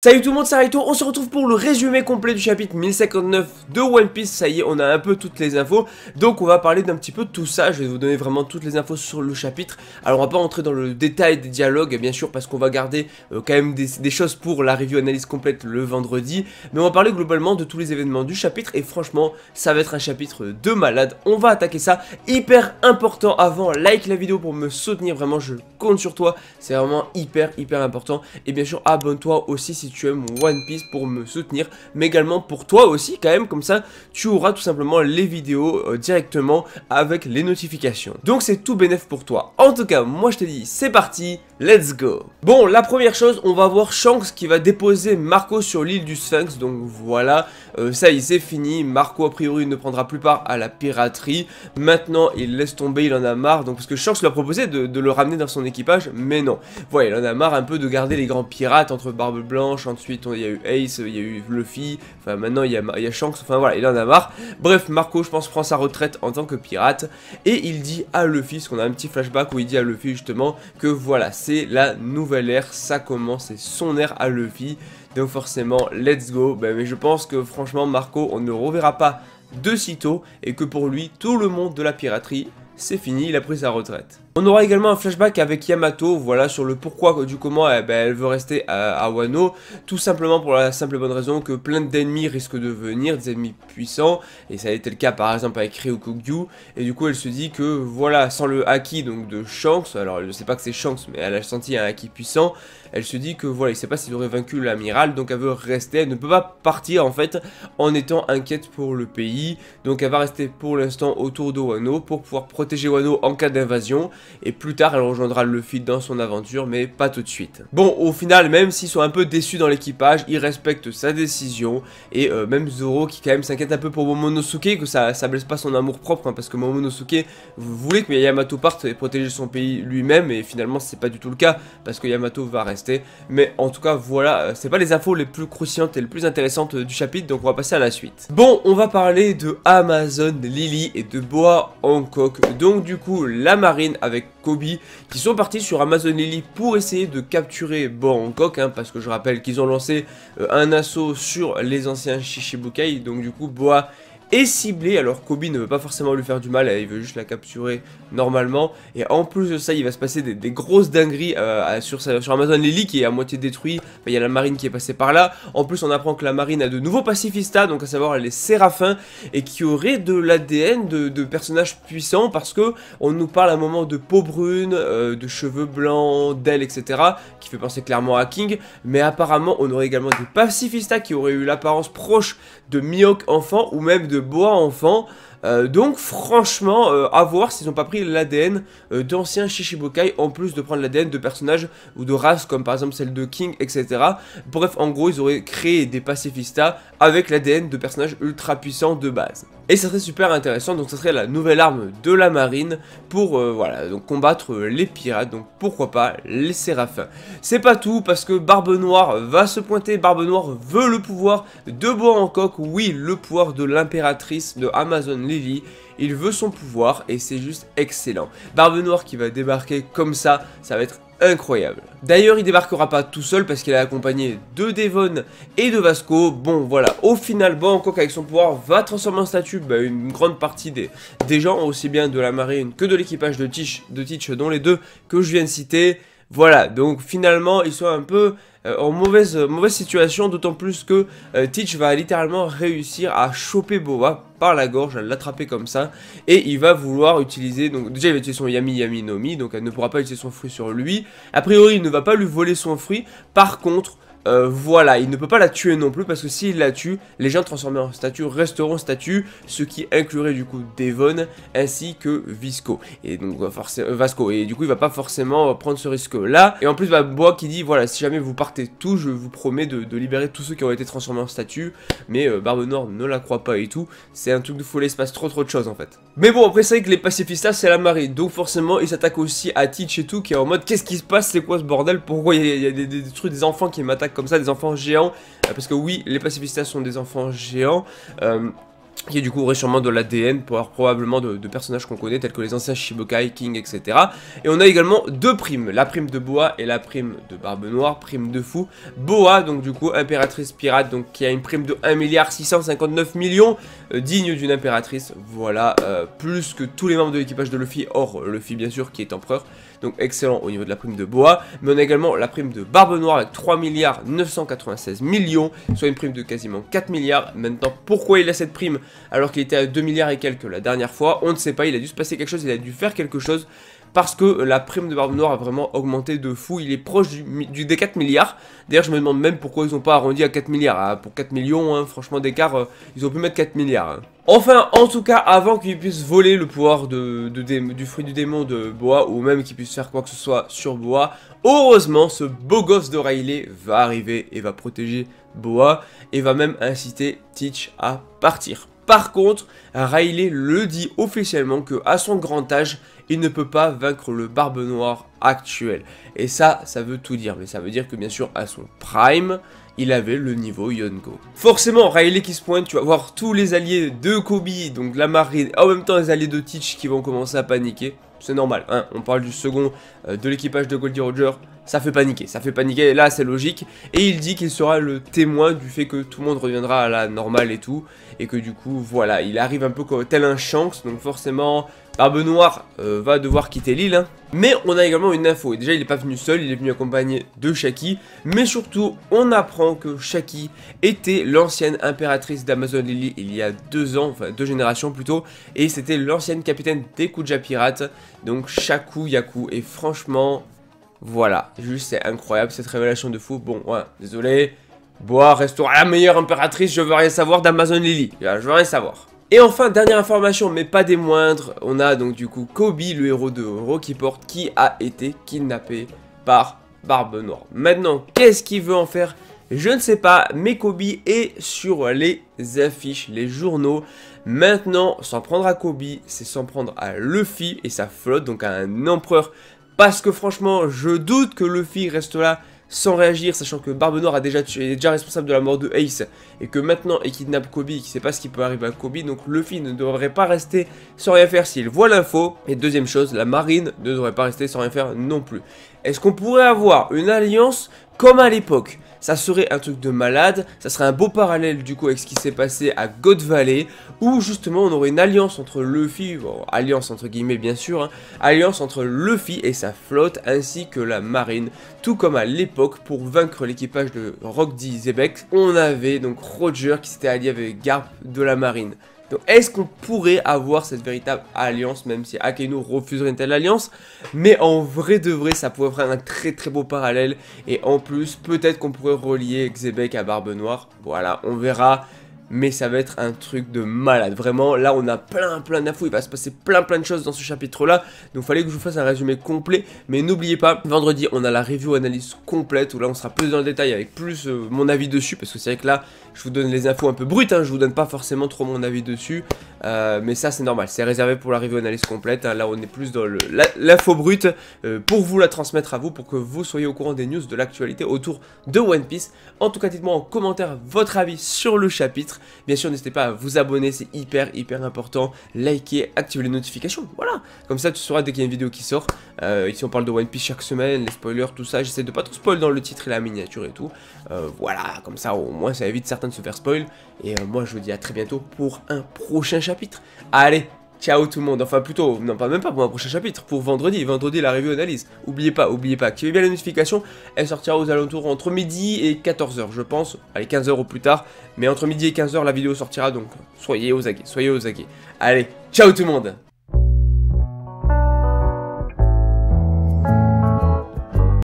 Salut tout le monde, c'est Raito, on se retrouve pour le résumé complet du chapitre 1059 de One Piece. Ça y est, on a un peu toutes les infos, donc on va parler d'un petit peu de tout ça. Je vais vous donner vraiment toutes les infos sur le chapitre. Alors on va pas rentrer dans le détail des dialogues, bien sûr, parce qu'on va garder quand même des choses pour la review analyse complète le vendredi. Mais on va parler globalement de tous les événements du chapitre, et franchement, ça va être un chapitre de malade. On va attaquer ça, hyper important avant, like la vidéo pour me soutenir, vraiment je compte sur toi, c'est vraiment hyper important. Et bien sûr, abonne-toi aussi si tu aimes One Piece pour me soutenir, mais également pour toi aussi quand même, comme ça tu auras tout simplement les vidéos directement avec les notifications. Donc c'est tout bénef pour toi. En tout cas, moi je te dis c'est parti, let's go. Bon, la première chose, on va voir Shanks qui va déposer Marco sur l'île du Sphinx, donc voilà, ça y est, c'est fini. Marco a priori ne prendra plus part à la piraterie, maintenant il laisse tomber, il en a marre, donc parce que Shanks lui a proposé de le ramener dans son équipage, mais non, voilà, il en a marre un peu de garder les grands pirates entre Barbe Blanche. Ensuite il y a eu Ace, il y a eu Luffy, enfin maintenant il y a Shanks, enfin voilà, il en a marre. Bref, Marco je pense prend sa retraite en tant que pirate, et il dit à Luffy, parce qu'on a un petit flashback où il dit à Luffy justement que voilà, c'est la nouvelle ère, ça commence, c'est son ère à Luffy, donc forcément let's go. Mais je pense que franchement Marco on ne le reverra pas de sitôt, et que pour lui tout le monde de la piraterie c'est fini, il a pris sa retraite. On aura également un flashback avec Yamato, voilà, sur le pourquoi du comment elle veut rester à Wano. Tout simplement pour la simple et bonne raison que plein d'ennemis risquent de venir, des ennemis puissants, et ça a été le cas par exemple avec Ryukugyu, et du coup elle se dit que voilà, sans le haki donc de Shanks, alors je sais pas que c'est Shanks mais elle a senti un haki puissant, elle se dit que voilà, il sait pas s'il aurait vaincu l'amiral, donc elle veut rester, elle ne peut pas partir en fait en étant inquiète pour le pays, donc elle va rester pour l'instant autour de Wano pour pouvoir protéger Wano en cas d'invasion. Et plus tard elle rejoindra Luffy dans son aventure, mais pas tout de suite. Bon, au final, même s'ils sont un peu déçus dans l'équipage, ils respectent sa décision. Et même Zoro qui quand même s'inquiète un peu pour Momonosuke, que ça blesse pas son amour propre, hein, parce que Momonosuke voulait que Yamato parte et protéger son pays lui-même, et finalement c'est pas du tout le cas, parce que Yamato va rester. Mais en tout cas voilà, c'est pas les infos les plus croustillantes et les plus intéressantes du chapitre, donc on va passer à la suite. Bon, on va parler de Amazon Lily et de Boa Hancock. Donc du coup la marine avec Kobe qui sont partis sur Amazon Lily pour essayer de capturer Boa Hancock, hein, parce que je rappelle qu'ils ont lancé un assaut sur les anciens Shichibukai, donc du coup Boa est ciblé. Alors Kobe ne veut pas forcément lui faire du mal, il veut juste la capturer normalement, et en plus de ça il va se passer des grosses dingueries sur Amazon Lily qui est à moitié détruit. Il y a la marine qui est passée par là, en plus on apprend que la marine a de nouveaux pacifistas, donc à savoir les séraphins, et qui auraient de l'ADN de personnages puissants, parce que on nous parle à un moment de peau brune, de cheveux blancs, d'ailes, etc., qui fait penser clairement à King, mais apparemment on aurait également des pacifistas qui auraient eu l'apparence proche de Mihawk enfant, ou même de Boa enfant. Donc franchement, à voir s'ils n'ont pas pris l'ADN d'anciens Shichibukai, en plus de prendre l'ADN de personnages ou de races comme par exemple celle de King, etc. Bref, en gros, ils auraient créé des pacifistas avec l'ADN de personnages ultra puissants de base. Et ça serait super intéressant, donc ça serait la nouvelle arme de la marine pour voilà, donc combattre les pirates, donc pourquoi pas les séraphins. C'est pas tout, parce que Barbe Noire va se pointer. Barbe Noire veut le pouvoir de Boa Hancock, oui, le pouvoir de l'impératrice de Amazon Lily. Il veut son pouvoir et c'est juste excellent. Barbe Noire qui va débarquer comme ça va être incroyable. D'ailleurs il débarquera pas tout seul, parce qu'il est accompagné de Devon et de Vasco. Bon voilà, au final Boa Hancock avec son pouvoir va transformer en statue une grande partie des gens, aussi bien de la marine que de l'équipage de Teach, dont les deux que je viens de citer. Voilà, donc finalement ils sont un peu en mauvaise situation, d'autant plus que Teach va littéralement réussir à choper Boa par la gorge, à l'attraper comme ça, et il va vouloir utiliser, donc déjà il va utiliser son Yami Nomi, donc elle ne pourra pas utiliser son fruit sur lui. A priori il ne va pas lui voler son fruit, par contre voilà, il ne peut pas la tuer non plus, parce que s'il la tue, les gens transformés en statue resteront statues, ce qui inclurait du coup Devon ainsi que Visco, et donc Vasco, et du coup il va pas forcément prendre ce risque là. Et en plus Boa qui dit voilà, si jamais vous partez tous, je vous promets de libérer tous ceux qui ont été transformés en statue. Mais Barbe Noire ne la croit pas et tout, c'est un truc de folie, il se passe trop de choses en fait. Mais bon, après c'est vrai que les pacifistas c'est la marine, donc forcément ils s'attaquent aussi à Teach et tout, qui est en mode qu'est-ce qui se passe, c'est quoi ce bordel, pourquoi il y a des trucs, des enfants qui m'attaquent comme ça, des enfants géants, parce que oui, les pacifistas sont des enfants géants. qui du coup aurait sûrement de l'ADN, probablement de personnages qu'on connaît, tels que les anciens Shichibukai, King, etc. Et on a également deux primes, la prime de Boa et la prime de Barbe Noire, prime de fou. Boa, donc du coup, impératrice pirate, donc qui a une prime de 1,659 milliard, digne d'une impératrice, voilà, plus que tous les membres de l'équipage de Luffy, hors Luffy bien sûr, qui est empereur. Donc excellent au niveau de la prime de Boa, mais on a également la prime de Barbe Noire avec 3,996 millions, soit une prime de quasiment 4 milliards. Maintenant, pourquoi il a cette prime alors qu'il était à 2 milliards et quelques la dernière fois? On ne sait pas, il a dû se passer quelque chose, il a dû faire quelque chose. Parce que la prime de Barbe Noire a vraiment augmenté de fou, il est proche des 4 milliards. D'ailleurs je me demande même pourquoi ils n'ont pas arrondi à 4 milliards, ah, pour 4 millions, hein, franchement d'écart, ils ont pu mettre 4 milliards. Hein. Enfin, en tout cas, avant qu'ils puissent voler le pouvoir du fruit du démon de Boa, ou même qu'ils puissent faire quoi que ce soit sur Boa, heureusement ce beau gosse de Rayleigh va arriver et va protéger Boa, et va même inciter Teach à partir. Par contre, Rayleigh le dit officiellement que à son grand âge, il ne peut pas vaincre le Barbe Noire actuel. Et ça veut tout dire. Mais ça veut dire que bien sûr, à son prime, il avait le niveau Yonko. Forcément, Rayleigh qui se pointe, tu vas voir tous les alliés de Kobe, donc la marine, en même temps les alliés de Teach qui vont commencer à paniquer. C'est normal, hein, on parle du second de l'équipage de Goldie Roger, ça fait paniquer, là c'est logique. Et il dit qu'il sera le témoin du fait que tout le monde reviendra à la normale et tout. Et que du coup, voilà, il arrive un peu comme tel un Shanks, donc forcément, Barbe Noire va devoir quitter l'île. Hein. Mais on a également une info, et déjà il n'est pas venu seul, il est venu accompagné de Shaki. Mais surtout, on apprend que Shaki était l'ancienne impératrice d'Amazon Lily il y a 2 ans, enfin 2 générations plutôt. Et c'était l'ancienne capitaine des Kuja Pirates, donc Shaku Yaku. Et franchement, voilà, juste c'est incroyable cette révélation de fou. Bon, ouais, désolé, Boa restera la meilleure impératrice, je veux rien savoir d'Amazon Lily, je veux rien savoir. Et enfin, dernière information, mais pas des moindres, on a donc du coup Kobe, le héros de Rocky Port, qui a été kidnappé par Barbe Noire. Maintenant, qu'est-ce qu'il veut en faire? Je ne sais pas, mais Kobe est sur les affiches, les journaux. Maintenant, s'en prendre à Kobe, c'est s'en prendre à Luffy et sa flotte, donc à un empereur. Parce que franchement, je doute que Luffy reste là sans réagir, sachant que Barbe Noire est déjà responsable de la mort de Ace, et que maintenant il kidnappe Kobe, qui sait pas ce qui peut arriver à Kobe, donc Luffy ne devrait pas rester sans rien faire s'il voit l'info. Et deuxième chose, la marine ne devrait pas rester sans rien faire non plus. Est-ce qu'on pourrait avoir une alliance comme à l'époque? Ça serait un truc de malade, ça serait un beau parallèle du coup avec ce qui s'est passé à God Valley, où justement on aurait une alliance entre Luffy, bon, alliance entre guillemets bien sûr, hein, alliance entre Luffy et sa flotte ainsi que la marine, tout comme à l'époque pour vaincre l'équipage de Rock D. Zebek, on avait donc Roger qui s'était allié avec Garp de la marine. Donc est-ce qu'on pourrait avoir cette véritable alliance, même si Akainu refuserait une telle alliance? Mais en vrai de vrai, ça pourrait faire un très très beau parallèle. Et en plus, peut-être qu'on pourrait relier Xebec à Barbe Noire. Voilà, on verra. Mais ça va être un truc de malade. Vraiment, là on a plein d'infos. Il va se passer plein de choses dans ce chapitre-là. Donc fallait que je vous fasse un résumé complet. Mais n'oubliez pas, vendredi, on a la review analyse complète. Où là on sera plus dans le détail avec plus mon avis dessus. Parce que c'est vrai que là, je vous donne les infos un peu brutes. Hein, je vous donne pas forcément trop mon avis dessus. Mais ça c'est normal. C'est réservé pour la review analyse complète. Hein. Là on est plus dans l'info brute. Pour vous la transmettre à vous. Pour que vous soyez au courant des news de l'actualité autour de One Piece. En tout cas, dites-moi en commentaire votre avis sur le chapitre. Bien sûr, n'hésitez pas à vous abonner, c'est hyper important. Likez, activez les notifications, voilà. Comme ça, tu sauras dès qu'il y a une vidéo qui sort. Ici, on parle de One Piece chaque semaine, les spoilers, tout ça. J'essaie de pas trop spoil dans le titre et la miniature et tout. Voilà, comme ça, au moins, ça évite certains de se faire spoil. Et moi, je vous dis à très bientôt pour un prochain chapitre. Allez, ciao tout le monde, enfin plutôt, non pas même pas pour un prochain chapitre, pour vendredi la review analyse. Oubliez pas, activez bien la notification, elle sortira aux alentours entre midi et 14 h je pense, allez 15 h au plus tard, mais entre midi et 15 h la vidéo sortira donc soyez aux aguets, Allez, ciao tout le monde.